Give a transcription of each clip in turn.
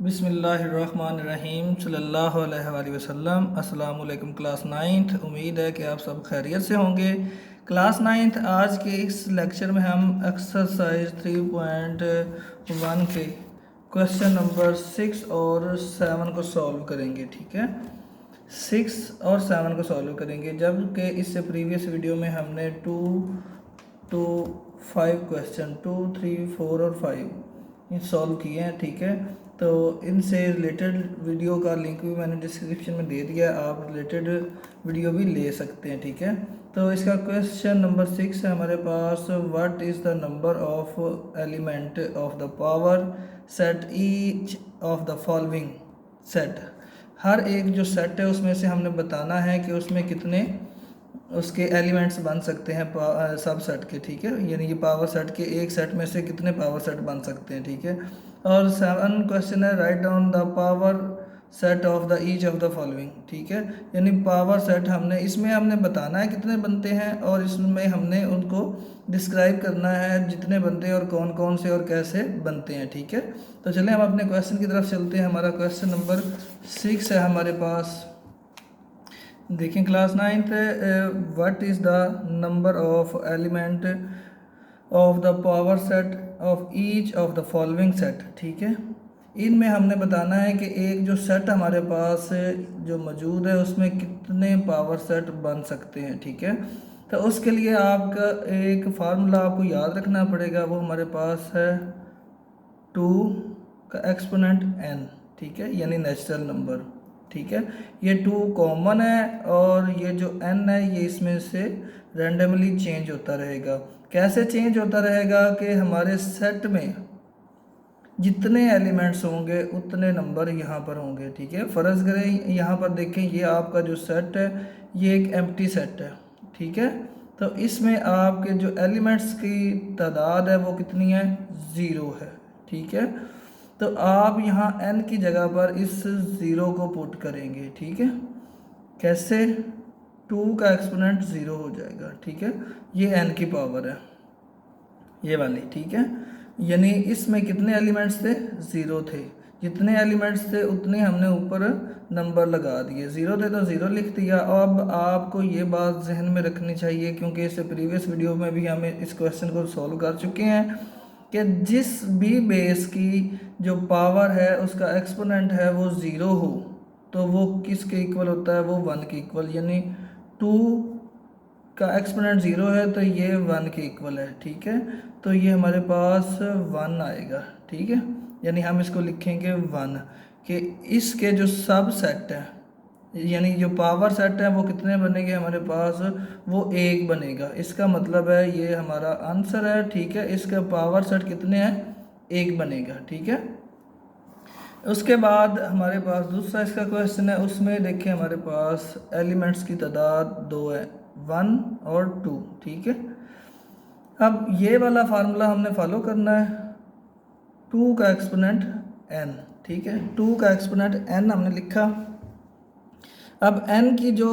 बिस्मिल्लाहिर्रहमानिर्रहीम सल्लल्लाहु अलैहि वसल्लम। अस्सलाम वालेकुम क्लास नाइन्थ। उम्मीद है कि आप सब खैरियत से होंगे। क्लास नाइन्थ आज के इस लेक्चर में हम एक्सरसाइज 3.1 के क्वेश्चन नंबर 6 और 7 को सॉल्व करेंगे। ठीक है, 6 और 7 को सॉल्व करेंगे, जबकि इससे प्रीवियस वीडियो में हमने 2 to 5 क्वेश्चन 2, 3, 4 और 5 सॉल्व किए हैं। ठीक है, तो इनसे रिलेटेड वीडियो का लिंक भी मैंने डिस्क्रिप्शन में दे दिया है, आप रिलेटेड वीडियो भी ले सकते हैं। ठीक है, तो इसका क्वेश्चन नंबर 6 है हमारे पास, what is the number of element of the power set each of the following set. हर एक जो सेट है उसमें से हमने बताना है कि उसमें कितने उसके एलिमेंट्स बन सकते हैं सब सेट के। ठीक है, यानी कि पावर सेट के एक सेट में से कितने पावर सेट बन सकते हैं। ठीक है, और 7 क्वेश्चन है, write down the power set of the each of the following. ठीक है, यानी पावर सेट हमने बताना है कितने बनते हैं, और इसमें हमने उनको डिस्क्राइब करना है जितने बनते हैं और कौन कौन से और कैसे बनते हैं। ठीक है, तो चलिए हम अपने क्वेश्चन की तरफ चलते हैं। हमारा क्वेश्चन नंबर 6 है हमारे पास। देखें class ninth, what is the number of element of the power set of each of the following set. ठीक है, इनमें हमने बताना है कि एक जो सेट हमारे पास जो मौजूद है उसमें कितने पावर सेट बन सकते हैं। ठीक है, तो उसके लिए आपका एक फार्मूला आपको याद रखना पड़ेगा, वो हमारे पास है 2 का एक्सपोनेंट n। ठीक है, यानी नेचुरल नंबर। ठीक है, ये 2 कॉमन है और ये जो n है ये इसमें से रैंडमली चेंज होता रहेगा। कैसे चेंज होता रहेगा कि हमारे सेट में जितने एलिमेंट्स होंगे उतने नंबर यहाँ पर होंगे। ठीक है, फ़र्ज़ करें यहाँ पर देखें, ये आपका जो सेट है ये एक एम्प्टी सेट है। ठीक है, तो इसमें आपके जो एलिमेंट्स की तादाद है वो कितनी है, 0 है। ठीक है, तो आप यहाँ n की जगह पर इस 0 को पुट करेंगे। ठीक है, कैसे, 2 का एक्सपोनेंट 0 हो जाएगा। ठीक है, ये n की पावर है ये वाली। ठीक है, यानी इसमें कितने एलिमेंट्स थे, 0 थे। जितने एलिमेंट्स थे उतने हमने ऊपर नंबर लगा दिए, 0 थे तो 0 लिख दिया। अब आपको ये बात जहन में रखनी चाहिए, क्योंकि इससे प्रीवियस वीडियो में भी हमें इस क्वेश्चन को सॉल्व कर चुके हैं कि जिस भी बेस की जो पावर है उसका एक्सपोनेंट है वो 0 हो तो वो किसके इक्वल होता है, वो 1 के इक्वल। यानी 2 का एक्सपोनेंट 0 है तो ये 1 के इक्वल है। ठीक है, तो ये हमारे पास 1 आएगा। ठीक है, यानी हम इसको लिखेंगे 1 कि इसके जो सब सेट है, यानी जो पावर सेट है वो कितने बनेंगे हमारे पास, वो 1 बनेगा। इसका मतलब है ये हमारा आंसर है। ठीक है, इसका पावर सेट कितने हैं, 1 बनेगा। ठीक है, उसके बाद हमारे पास दूसरा इसका क्वेश्चन है, उसमें देखिए हमारे पास एलिमेंट्स की तादाद 2 है, 1 और 2। ठीक है, अब ये वाला फार्मूला हमने फॉलो करना है, 2 का एक्सपोनेंट n। ठीक है, 2 का एक्सपोनेंट n हमने लिखा। अब n की जो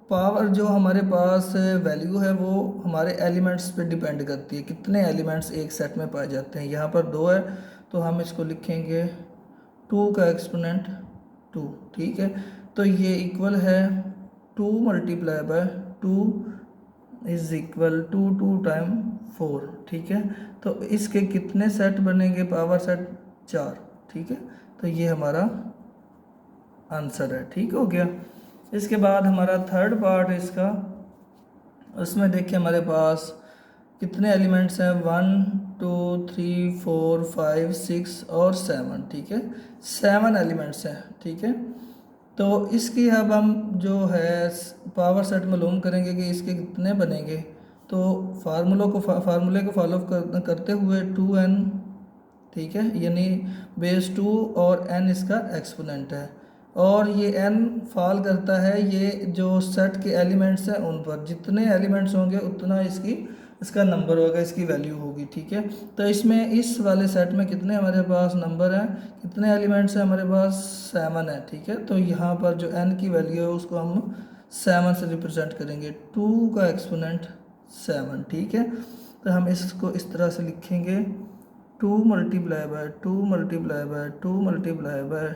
पावर जो हमारे पास वैल्यू है वो हमारे एलिमेंट्स पे डिपेंड करती है, कितने एलिमेंट्स एक सेट में पाए जाते हैं। यहाँ पर 2 है तो हम इसको लिखेंगे 2 का एक्सपोनेंट 2। ठीक है, तो ये इक्वल है 2 multiply by 2 is equal to 2 time 4। ठीक है, तो इसके कितने सेट बनेंगे, पावर सेट 4। ठीक है, तो ये हमारा आंसर है। ठीक हो गया। इसके बाद हमारा थर्ड पार्ट है इसका, उसमें देखिए हमारे पास कितने एलिमेंट्स हैं, 1, 2, 3, 4, 5, 6 और 7। ठीक है, 7 एलिमेंट्स हैं। ठीक है, तो इसकी अब हम जो है पावर सेट मालूम करेंगे कि इसके कितने बनेंगे। तो फार्मूले को फॉलो करते हुए 2n। ठीक है, यानी बेस 2 और n इसका एक्सपोनेंट है, और ये n फॉल करता है ये जो सेट के एलिमेंट्स हैं उन पर। जितने एलिमेंट्स होंगे उतना इसका नंबर होगा, इसकी वैल्यू होगी। ठीक है, तो इसमें इस वाले सेट में कितने हमारे पास नंबर हैं, कितने एलिमेंट्स हैं हमारे पास, 7 है। ठीक है, तो यहाँ पर जो n की वैल्यू है उसको हम 7 से रिप्रेजेंट करेंगे, 2 का एक्सपोनेंट 7। ठीक है, तो हम इसको इस तरह से लिखेंगे, 2 multiply by 2 multiply by 2 multiply by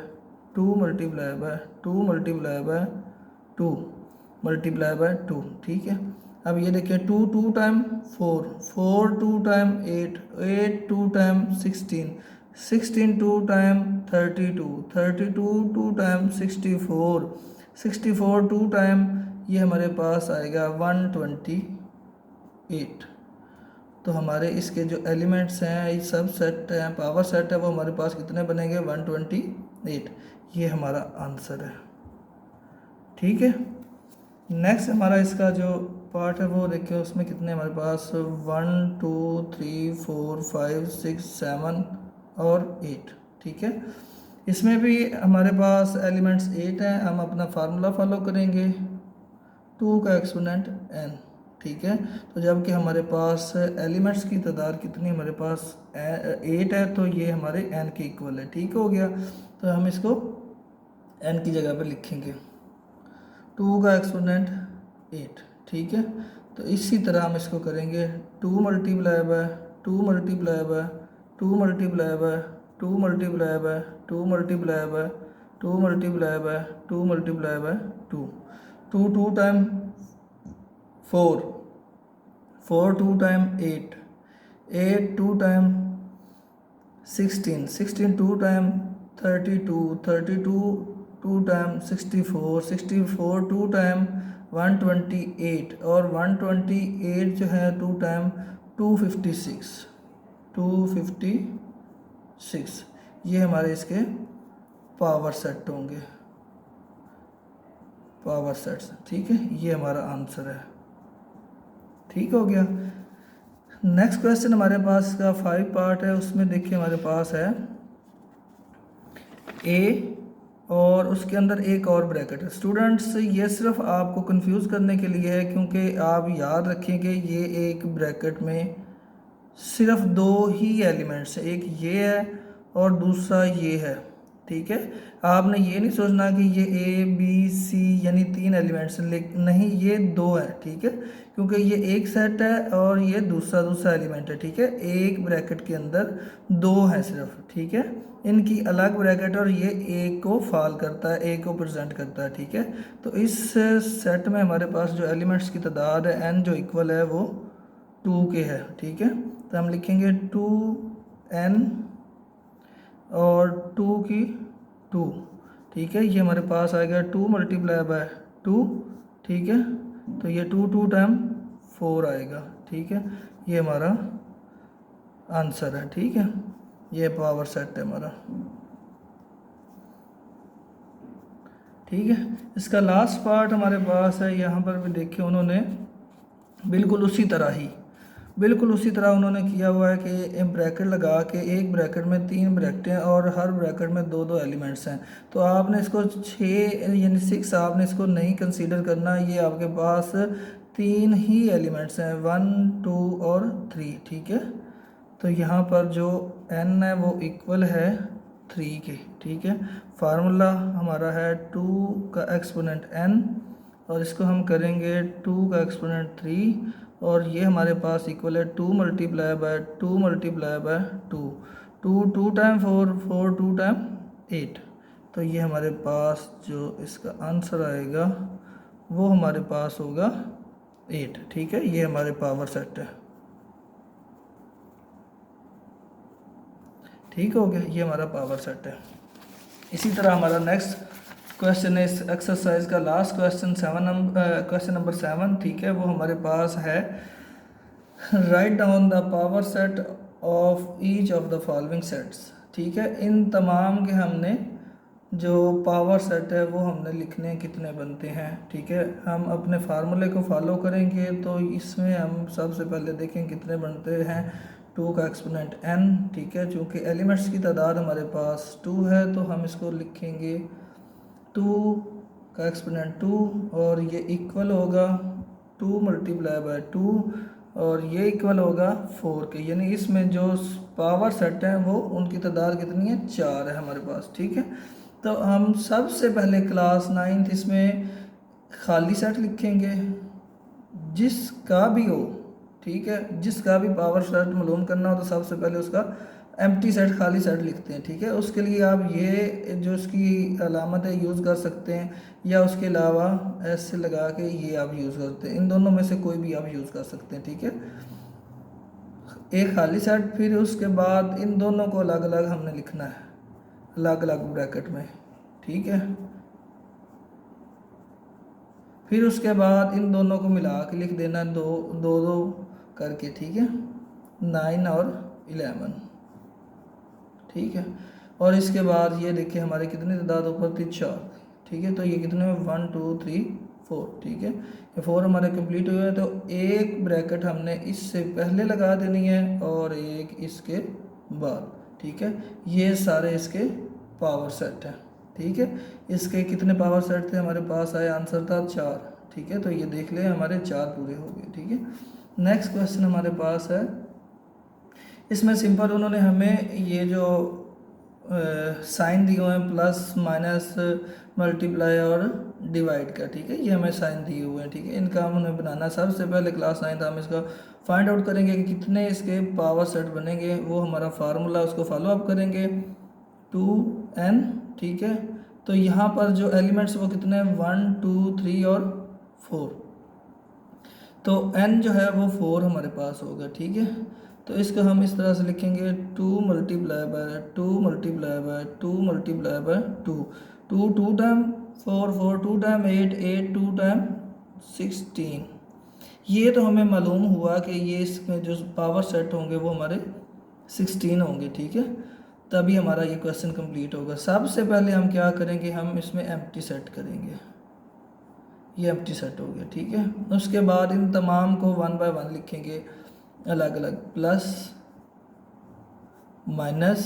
2 multiply by 2 multiply by 2 multiply by 2, ठीक है। अब ये देखिए 2 2 time 4, 4 2 time 8, 8 2 time 16, 16 2 time 32, 32 2 time 64, 64 2 time ये हमारे पास आएगा 128। तो हमारे इसके जो एलिमेंट्स हैं, ये सब सेट हैं, पावर सेट है, वो हमारे पास कितने बनेंगे 128। ये हमारा आंसर है, ठीक है। नेक्स्ट हमारा इसका जो पार्ट है वो देखिए, उसमें कितने हमारे पास 1 2 3 4 5 6 7 और 8, ठीक है। इसमें भी हमारे पास एलिमेंट्स 8 हैं। हम अपना फार्मूला फॉलो करेंगे, 2 का एक्सपोनेंट n, ठीक है। तो जबकि हमारे पास एलिमेंट्स की तादाद कितनी, हमारे पास 8 है, तो ये हमारे n के इक्वल है, ठीक हो गया। तो हम इसको n की जगह पे लिखेंगे, 2 का एक्सपोनेंट 8, ठीक है। तो इसी तरह हम इसको करेंगे 2 multiply by 2 multiply by 2 multiply by 2 multiply by 2 multiply by 2 multiply by 2 multiply by 2, 2 2 time 4, 4 2 time 8, 8 2 time 16, 16 2 time 32, 32 2 time 64, 64 2 time 128 और 128 जो है 2 टाइम 256, 256। ये हमारे इसके पावर सेट होंगे, पावर सेट्स, ठीक है। ये हमारा आंसर है, ठीक हो गया। नेक्स्ट क्वेश्चन हमारे पास का 5 पार्ट है। उसमें देखिए हमारे पास है ए और उसके अंदर एक और ब्रैकेट है। स्टूडेंट्स ये सिर्फ आपको कंफ्यूज करने के लिए है, क्योंकि आप याद रखेंगे ये एक ब्रैकेट में सिर्फ 2 ही एलिमेंट्स हैं, एक ये है और दूसरा ये है, ठीक है। आपने ये नहीं सोचना कि ये ए बी सी यानी 3 एलिमेंट्स नहीं, ये 2 है, ठीक है। क्योंकि ये एक सेट है और ये दूसरा एलिमेंट है, ठीक है। एक ब्रैकेट के अंदर 2 है सिर्फ, ठीक है। इनकी अलग ब्रैकेट और ये ए को फॉल करता है, ए को प्रेजेंट करता है, ठीक है। तो इस सेट में हमारे पास जो एलिमेंट्स की तादाद है n जो इक्वल है वो 2 के है, ठीक है। तो हम लिखेंगे 2n और 2 की 2, ठीक है। ये हमारे पास आएगा 2 मल्टीप्लाई बाय 2, ठीक है। तो ये 2 2 टाइम 4 आएगा, ठीक है। ये हमारा आंसर है, ठीक है। ये पावर सेट है हमारा, ठीक है। इसका लास्ट पार्ट हमारे पास है, यहाँ पर भी देखिए उन्होंने बिल्कुल उसी तरह उन्होंने किया हुआ है कि ब्रैकेट लगा के एक ब्रैकेट में 3 ब्रैकेटें और हर ब्रैकेट में 2 एलिमेंट्स हैं। तो आपने इसको 6 यानी 6 आपने इसको नहीं कंसीडर करना, ये आपके पास 3 ही एलिमेंट्स हैं, 1 2 और 3, ठीक है। तो यहाँ पर जो n है वो इक्वल है 3 के, ठीक है। फार्मूला हमारा है 2 का एक्सपोनेंट n और इसको हम करेंगे 2 का एक्सपोनेंट 3 और ये हमारे पास इक्वल है 2 multiply by 2 multiply by 2, 2 2 time 4, 4 2 time 8। तो ये हमारे पास जो इसका आंसर आएगा वो हमारे पास होगा 8, ठीक है। ये हमारे पावर सेट है, ठीक हो गया। ये हमारा पावर सेट है। इसी तरह हमारा नेक्स्ट क्वेश्चन है इस एक्सरसाइज का लास्ट क्वेश्चन, क्वेश्चन नंबर 7, ठीक है। वो हमारे पास है write down the power set of each of the following sets, ठीक है। इन तमाम के हमने जो पावर सेट है वो हमने लिखने कितने बनते हैं, ठीक है। हम अपने फार्मूले को फॉलो करेंगे। तो इसमें हम सबसे पहले देखें कितने बनते हैं, 2 का एक्सपोनेंट n, ठीक है। चूँकि एलिमेंट्स की तादाद हमारे पास 2 है तो हम इसको लिखेंगे 2 का एक्सपोनेंट 2 और ये इक्वल होगा 2 मल्टीप्लाई बाय 2 और ये इक्वल होगा 4 के, यानी इसमें जो पावर सेट हैं वो उनकी तादाद कितनी है, 4 है हमारे पास, ठीक है। तो हम सबसे पहले क्लास 9th इसमें खाली सेट लिखेंगे जिसका भी हो, ठीक है। जिसका भी पावर सेट मालूम करना हो तो सबसे पहले उसका एम्प्टी सेट, खाली सेट लिखते हैं, ठीक है। उसके लिए आप ये जो इसकी अलामत है यूज़ कर सकते हैं, या उसके अलावा ऐसे लगा के ये आप यूज़ करते हैं। इन दोनों में से कोई भी आप यूज़ कर सकते हैं, ठीक है। एक खाली सेट, फिर उसके बाद इन दोनों को अलग अलग हमने लिखना है, अलग अलग ब्रैकेट में, ठीक है। फिर उसके बाद इन दोनों को मिला के लिख देना, दो दो दो करके, ठीक है, 9 और 11, ठीक है। और इसके बाद ये देखिए हमारे कितने तादाद ऊपर थी, 4, ठीक है। तो ये कितने में 1 2 3 4, ठीक है। ये 4 हमारे कंप्लीट हुए हैं। तो एक ब्रैकेट हमने इससे पहले लगा देनी है और एक इसके बाद, ठीक है। ये सारे इसके पावर सेट हैं, ठीक है। इसके कितने पावर सेट थे हमारे पास, आया आंसर था 4, ठीक है। तो ये देख ले हमारे 4 पूरे हो गए, ठीक है। नेक्स्ट क्वेश्चन हमारे पास है, इसमें सिंपल उन्होंने हमें ये जो साइन दिए हुए हैं, प्लस माइनस मल्टीप्लाई और डिवाइड का, ठीक है। ये हमें साइन दिए हुए हैं, ठीक है। इनका हमें बनाना, सबसे पहले क्लास 9 हम इसका फाइंड आउट करेंगे कि कितने इसके पावर सेट बनेंगे। वो हमारा फार्मूला, उसको फॉलो अप करेंगे, 2n, ठीक है। तो यहाँ पर जो एलिमेंट्स वो कितने हैं, 1 2 3 और 4। तो n जो है वो 4 हमारे पास होगा, ठीक है। तो इसको हम इस तरह से लिखेंगे, 2 multiply by 2 multiply by 2 multiply by 2, 2 2 time 4 4 2 time 8 8 2 time 16। ये तो हमें मालूम हुआ कि ये इसमें जो पावर सेट होंगे वो हमारे 16 होंगे, ठीक है। तभी हमारा ये क्वेश्चन कंप्लीट होगा। सबसे पहले हम क्या करेंगे, हम इसमें एम्प्टी सेट करेंगे, ये एम्प्टी सेट हो गया, ठीक है। उसके बाद इन तमाम को 1 बाय 1 लिखेंगे अलग अलग, प्लस माइनस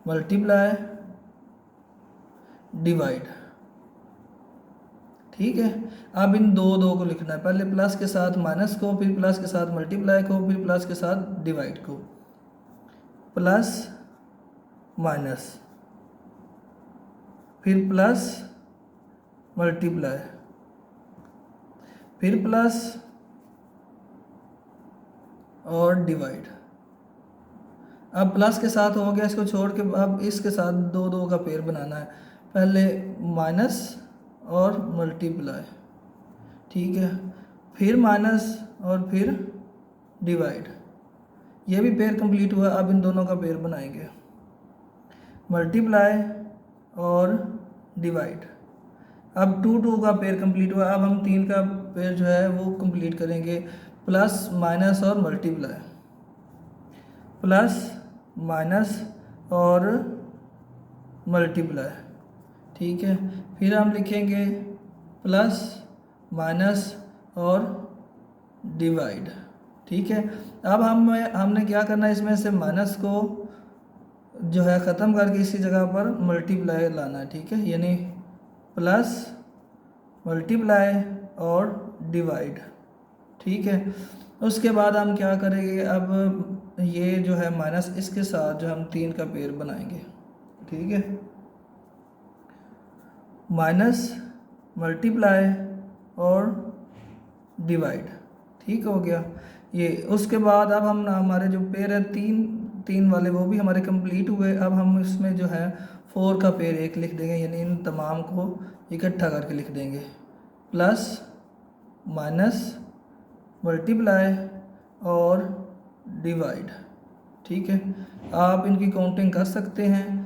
मल्टीप्लाई डिवाइड, ठीक है। अब इन दो दो को लिखना है, पहले प्लस के साथ माइनस को, फिर प्लस के साथ मल्टीप्लाई को, फिर प्लस के साथ डिवाइड को, प्लस माइनस, फिर प्लस मल्टीप्लाई, फिर प्लस और डिवाइड। अब प्लस के साथ हो गया, इसको छोड़ के अब इसके साथ दो दो का पेयर बनाना है, पहले माइनस और मल्टीप्लाई, ठीक है, फिर माइनस और फिर डिवाइड। ये भी पेयर कंप्लीट हुआ। अब इन दोनों का पेयर बनाएंगे, मल्टीप्लाई और डिवाइड। अब 2 2 का पेयर कंप्लीट हुआ। अब हम 3 का पेयर जो है वो कंप्लीट करेंगे, प्लस माइनस और मल्टीप्लाई, प्लस माइनस और मल्टीप्लाई, ठीक है। फिर हम लिखेंगे प्लस माइनस और डिवाइड, ठीक है। अब हमने क्या करना है, इसमें से माइनस को जो है ख़त्म करके इसी जगह पर मल्टीप्लाई लाना है, ठीक है। यानी प्लस मल्टीप्लाई और डिवाइड, ठीक है। उसके बाद हम क्या करेंगे, अब ये जो है माइनस, इसके साथ जो हम 3 का पेयर बनाएंगे, ठीक है, माइनस मल्टीप्लाई और डिवाइड, ठीक हो गया ये। उसके बाद अब हम हमारे जो पेयर है 3 वाले वो भी हमारे कंप्लीट हुए। अब हम इसमें जो है 4 का पेयर एक लिख देंगे, यानी इन तमाम को इकट्ठा करके लिख देंगे, प्लस माइनस मल्टीप्लाई और डिवाइड, ठीक है। आप इनकी काउंटिंग कर सकते हैं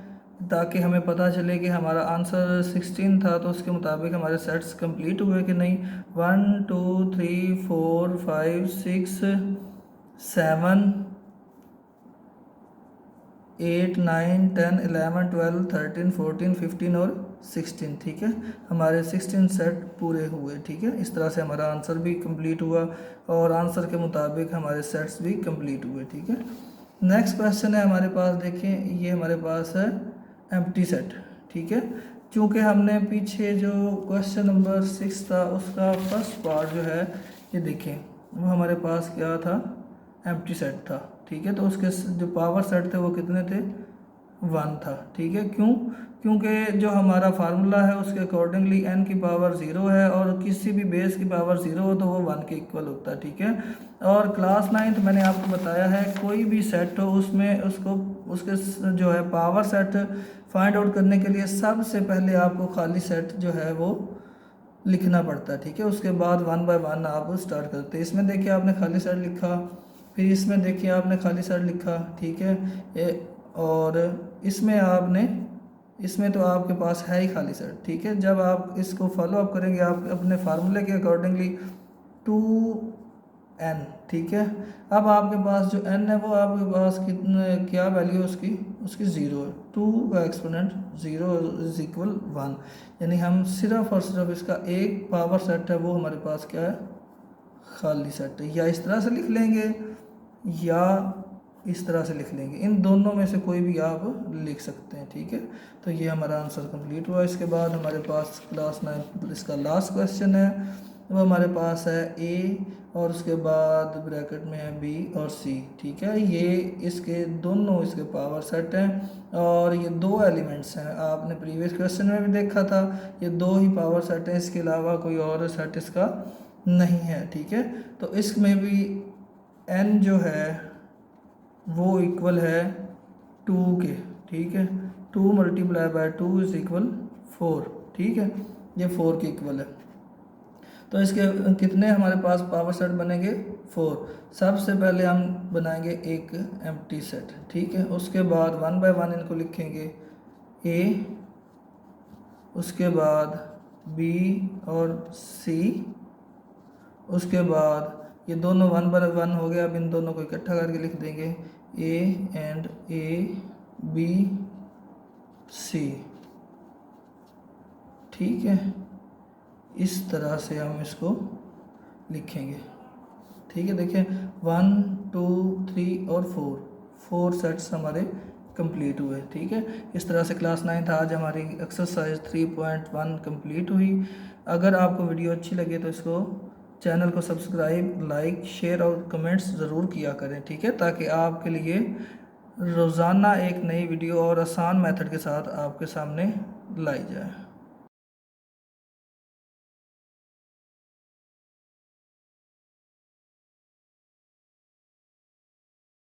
ताकि हमें पता चले कि हमारा आंसर 16 था, तो उसके मुताबिक हमारे सेट्स कंप्लीट हुए कि नहीं। 1 2 3 4 5 6 7 8 9 10 11 12 13 14 15 और 16, ठीक है। हमारे 16 सेट पूरे हुए, ठीक है। इस तरह से हमारा आंसर भी कंप्लीट हुआ और आंसर के मुताबिक हमारे सेट्स भी कंप्लीट हुए, ठीक है। नेक्स्ट क्वेश्चन है हमारे पास, देखें ये हमारे पास है एम्प्टी सेट, ठीक है। चूँकि हमने पीछे जो क्वेश्चन नंबर 6 था उसका फर्स्ट पार्ट जो है ये देखें, वो हमारे पास क्या था, एम्प्टी सेट था, ठीक है। तो उसके जो पावर सेट थे वो कितने थे, 1 था। ठीक है, क्यों? क्योंकि जो हमारा फार्मूला है उसके अकॉर्डिंगली n की पावर 0 है और किसी भी बेस की पावर 0 हो तो वो 1 के इक्वल होता है। ठीक है, और क्लास 9th मैंने आपको बताया है कोई भी सेट हो उसमें उसको उसके जो है पावर सेट फाइंड आउट करने के लिए सबसे पहले आपको खाली सेट जो है वो लिखना पड़ता है। ठीक है, उसके बाद 1 बाय 1 आप स्टार्ट करते हैं। इसमें देखिए आपने खाली सेट लिखा, फिर इसमें देखिए आपने खाली सेट लिखा। ठीक है, और इसमें आपने, इसमें तो आपके पास है ही खाली सेट। ठीक है, जब आप इसको फॉलो अप करेंगे आप अपने फार्मूले के अकॉर्डिंगली 2n। ठीक है, अब आपके पास जो n है वो आपके पास कितने, क्या वैल्यू है उसकी, उसकी 0 है। 2 का एक्सपोनेंट 0 इज इक्वल 1, यानी हम सिर्फ और सिर्फ इसका एक पावर सेट है वो हमारे पास क्या है, खाली सेट है। या इस तरह से लिख लेंगे या इस तरह से लिख लेंगे, इन दोनों में से कोई भी आप लिख सकते हैं। ठीक है, तो ये हमारा आंसर कंप्लीट हुआ। इसके बाद हमारे पास क्लास 9 इसका लास्ट क्वेश्चन है, वो हमारे पास है ए और उसके बाद ब्रैकेट में है बी और सी। ठीक है, ये इसके दोनों इसके पावर सेट हैं और ये दो एलिमेंट्स हैं। आपने प्रीवियस क्वेश्चन में भी देखा था, ये दो ही पावर सेट हैं, इसके अलावा कोई और सेट इसका नहीं है। ठीक है, तो इसमें भी n जो है वो इक्वल है 2 के। ठीक है, 2 मल्टीप्लाई बाय 2 इज इक्वल 4। ठीक है, ये 4 के इक्वल है। तो इसके कितने हमारे पास पावर सेट बनेंगे, 4। सबसे पहले हम बनाएंगे एक एम्प्टी सेट। ठीक है, उसके बाद 1 बाय 1 इनको लिखेंगे, ए, उसके बाद बी और सी, उसके बाद ये दोनों 1 बाय 1 हो गया। अब इन दोनों को इकट्ठा करके लिख देंगे A and A B C. ठीक है, इस तरह से हम इसको लिखेंगे। ठीक है, देखिए 1 2 3 और 4 सेट्स हमारे कंप्लीट हुए। ठीक है, इस तरह से क्लास 9 आज हमारी एक्सरसाइज 3.1 कंप्लीट हुई। अगर आपको वीडियो अच्छी लगे तो इसको चैनल को सब्सक्राइब, लाइक, शेयर और कमेंट्स ज़रूर किया करें। ठीक है, ताकि आपके लिए रोज़ाना एक नई वीडियो और आसान मेथड के साथ आपके सामने लाई जाए।